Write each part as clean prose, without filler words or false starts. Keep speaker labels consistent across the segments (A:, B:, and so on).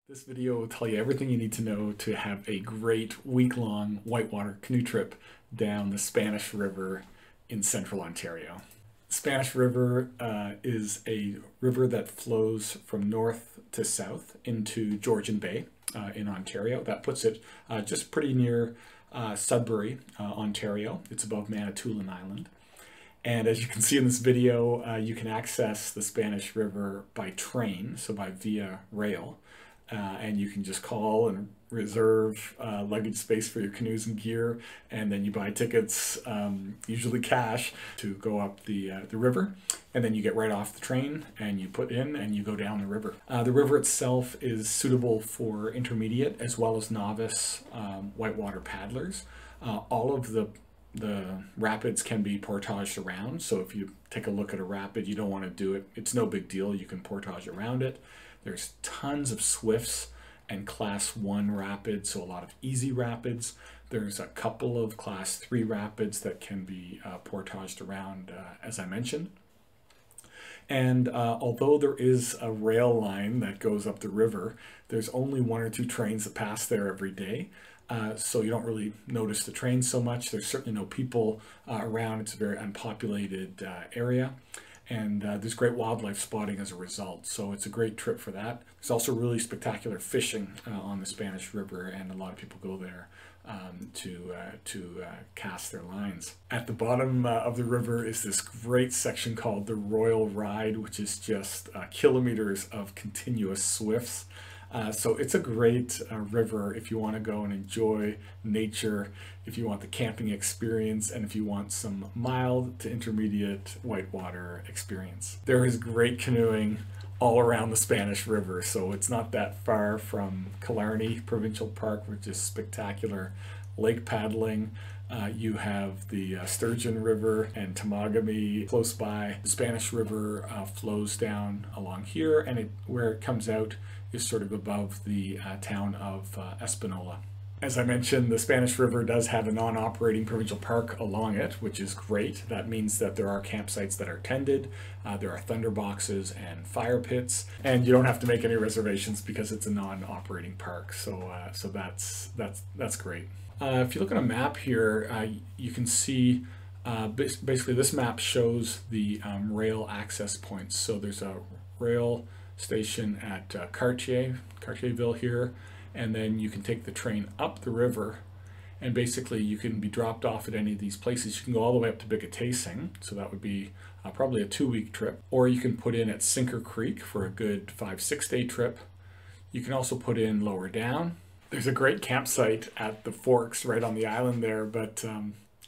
A: This video will tell you everything you need to know to have a great week-long whitewater canoe trip down the Spanish River in central Ontario. Spanish River is a river that flows from north to south into Georgian Bay in Ontario. That puts it just pretty near Sudbury, Ontario. It's above Manitoulin Island. And as you can see in this video, you can access the Spanish River by train, so by via rail. And you can just call and reserve luggage space for your canoes and gear, and then you buy tickets, usually cash, to go up the river, and then you get right off the train and you put in and you go down the river. The river itself is suitable for intermediate as well as novice whitewater paddlers. All of the rapids can be portaged around, so if you take a look at a rapid, you don't want to do it, it's no big deal, you can portage around it. There's tons of swifts and class 1 rapids, so a lot of easy rapids. There's a couple of class 3 rapids that can be portaged around, as I mentioned. And although there is a rail line that goes up the river, there's only 1 or 2 trains that pass there every day. So you don't really notice the trains so much. There's certainly no people around. It's a very unpopulated area. And there's great wildlife spotting as a result, so it's a great trip for that. There's also really spectacular fishing on the Spanish River, and a lot of people go there to cast their lines. At the bottom of the river is this great section called the Royal Ride, which is just kilometers of continuous swifts. So it's a great river if you want to go and enjoy nature, if you want the camping experience, and if you want some mild to intermediate whitewater experience. There is great canoeing all around the Spanish River, so it's not that far from Killarney Provincial Park, which is spectacular lake paddling. You have the Sturgeon River and Temagami close by. The Spanish River flows down along here, and where it comes out is sort of above the town of Espanola. As I mentioned, the Spanish River does have a non-operating provincial park along it, which is great. That means that there are campsites that are tended, there are thunder boxes and fire pits, and you don't have to make any reservations because it's a non-operating park. So that's great. If you look at a map here, you can see basically this map shows the rail access points. So there's a rail station at Cartierville here, and then you can take the train up the river, and basically you can be dropped off at any of these places. You can go all the way up to Bigotasing, so that would be probably a 2-week trip, or you can put in at Sinker Creek for a good 5-6 day trip. You can also put in lower down. There's a great campsite at the Forks right on the island there, but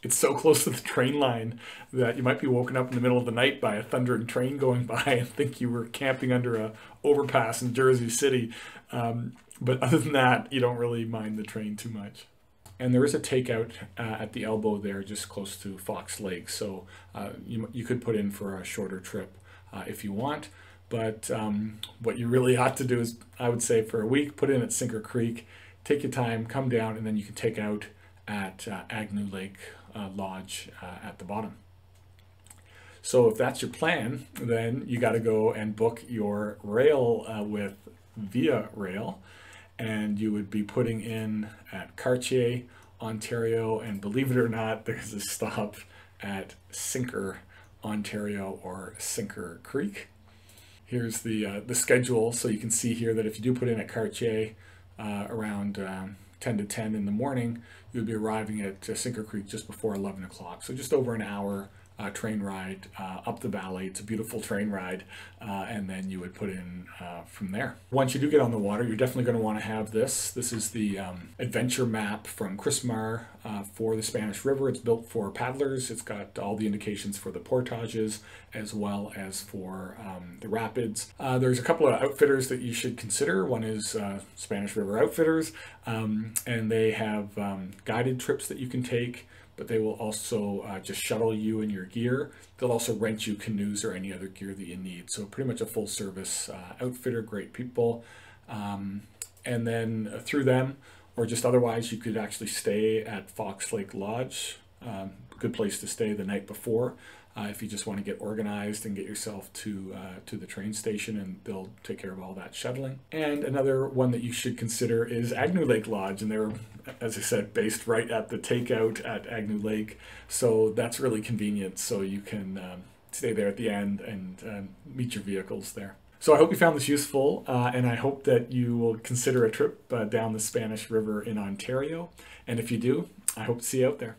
A: it's so close to the train line that you might be woken up in the middle of the night by a thundering train going by and think you were camping under a overpass in Jersey City. But other than that, you don't really mind the train too much. And there is a takeout at the elbow there, just close to Fox Lake. So you could put in for a shorter trip if you want. But what you really ought to do is, I would say, for a week, put in at Sinker Creek, take your time, come down, and then you can take out at Agnew Lake Lodge at the bottom. So if that's your plan, then you got to go and book your rail with Via Rail, and you would be putting in at Cartier, Ontario, and believe it or not, there's a stop at Sinker, Ontario, or Sinker Creek. Here's the schedule, so you can see here that if you do put in at Cartier around 10 to 10 in the morning, you'll be arriving at Sinker Creek just before 11 o'clock. So just over an hour train ride up the valley. It's a beautiful train ride, and then you would put in from there. Once you do get on the water, you're definitely going to want to have this. This is the adventure map from Chrismar for the Spanish River. It's built for paddlers. It's got all the indications for the portages as well as for the rapids. There's a couple of outfitters that you should consider. One is Spanish River Outfitters, and they have guided trips that you can take, but they will also just shuttle you and your gear. They'll also rent you canoes or any other gear that you need. So pretty much a full service outfitter, great people. And then through them, or just otherwise, you could actually stay at Fox Lake Lodge Good place to stay the night before. If you just want to get organized and get yourself to the train station, and they'll take care of all that shuttling. And another one that you should consider is Agnew Lake Lodge, and they're, as I said, based right at the takeout at Agnew Lake, so that's really convenient. So you can stay there at the end and meet your vehicles there. So I hope you found this useful, and I hope that you will consider a trip down the Spanish River in Ontario. And if you do, I hope to see you out there.